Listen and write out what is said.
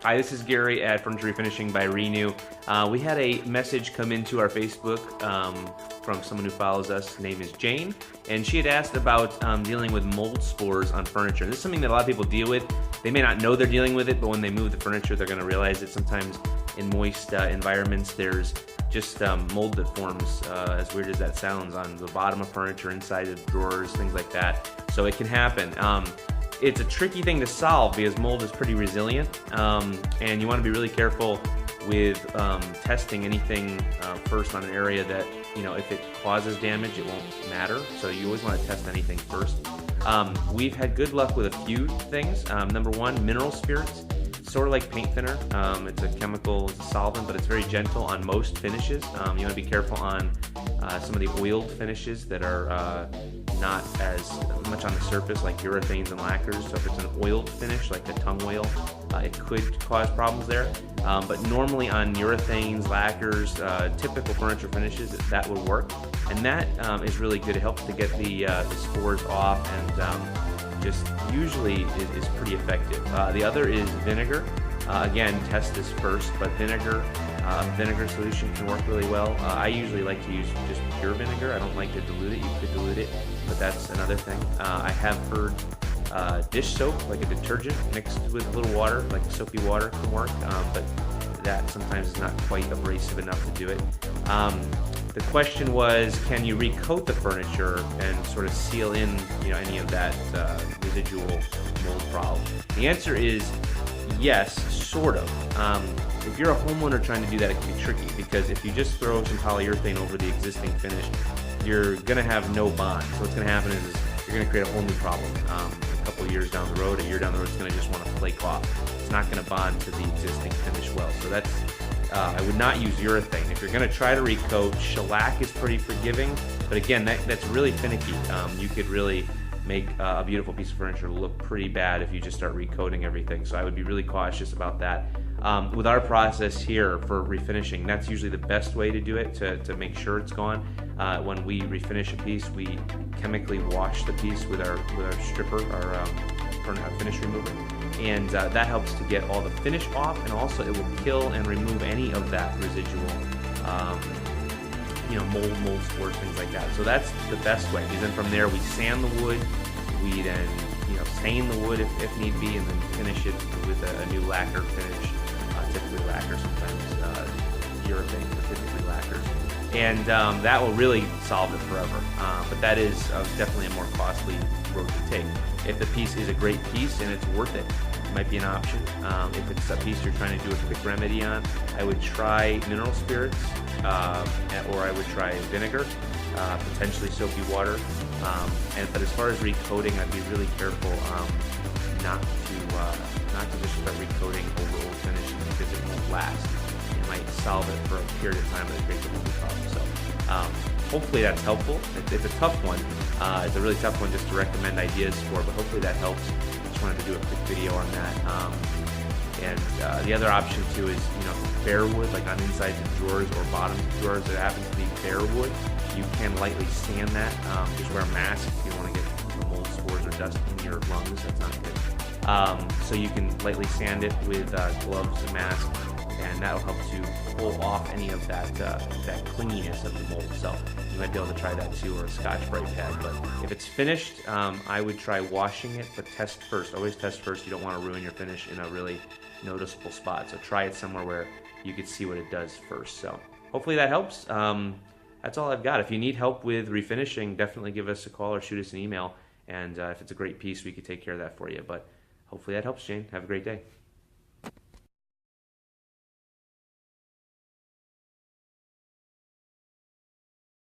Hi, this is Gary at Furniture Refinishing by Renew. We had a message come into our Facebook from someone who follows us. Her name is Jane, and she had asked about dealing with mold spores on furniture. This is something that a lot of people deal with. They may not know they're dealing with it, but when they move the furniture, they're going to realize that sometimes in moist environments, there's just mold that forms, as weird as that sounds, on the bottom of furniture, inside of drawers, things like that. So it can happen. It's a tricky thing to solve because mold is pretty resilient, and you want to be really careful with testing anything first on an area that, you know, if it causes damage, it won't matter. So you always want to test anything first. We've had good luck with a few things. Number one, mineral spirits. Sort of like paint thinner. It's a chemical solvent, but it's very gentle on most finishes. You want to be careful on some of the oiled finishes that are not as much on the surface, like urethanes and lacquers. So if it's an oiled finish, like the tongue oil, it could cause problems there. But normally on urethanes, lacquers, typical furniture finishes, that would work. And that is really good. It helps to get the spores off, and just usually is pretty effective. The other is vinegar. Again, test this first, but vinegar solution can work really well. I usually like to use just pure vinegar. I don't like to dilute it. You could dilute it, but that's another thing. I have heard dish soap, like a detergent, mixed with a little water, like soapy water, can work, but that sometimes is not quite abrasive enough to do it. The question was, can you recoat the furniture and sort of seal in, you know, any of that residual mold problem? The answer is yes, sort of. If you're a homeowner trying to do that, it can be tricky, because if you just throw some polyurethane over the existing finish, you're going to have no bond. So what's going to happen is you're going to create a whole new problem. A couple years down the road, a year down the road, it's going to just want to flake off. It's not going to bond to the existing finish well. So that's, I would not use urethane. If you're going to try to recoat, shellac is pretty forgiving, but again, that's really finicky. You could really make a beautiful piece of furniture look pretty bad if you just start recoating everything. So I would be really cautious about that. With our process here for refinishing, that's usually the best way to do it, to make sure it's gone. When we refinish a piece, we chemically wash the piece with our stripper, our finish remover, and that helps to get all the finish off, and also it will kill and remove any of that residual you know, mold spores, things like that. So that's the best way, because then from there we sand the wood, we then, you know, stain the wood if need be, and then finish it with a new lacquer finish, typically lacquer, sometimes urethane, but typically lacquers. And that will really solve it forever. But that is definitely a more costly road to take. If the piece is a great piece and it's worth it, it might be an option. If it's a piece you're trying to do a quick remedy on, I would try mineral spirits, or I would try vinegar, potentially soapy water. But as far as recoating, I'd be really careful not to just start recoating over old finishes, because it won't last. It might solve it for a period of time, but it creates a whole new problem. So hopefully that's helpful. It's a tough one. It's a really tough one just to recommend ideas for, but hopefully that helps. Just wanted to do a quick video on that. The other option too is, you know, bare wood, like on insides of drawers or bottoms of drawers that happens to be bare wood, you can lightly sand that. Just wear a mask if you don't want to get the mold spores or dust in your lungs. That's not good. So you can lightly sand it with gloves and mask, and that will help to pull off any of that clinginess of the mold. So you might be able to try that too, or a Scotch-Brite pad. But if it's finished, I would try washing it, but test first. Always test first. You don't want to ruin your finish in a really noticeable spot. So try it somewhere where you could see what it does first. So hopefully that helps. That's all I've got. If you need help with refinishing, definitely give us a call or shoot us an email. And if it's a great piece, we could take care of that for you. But hopefully that helps, Jane. Have a great day.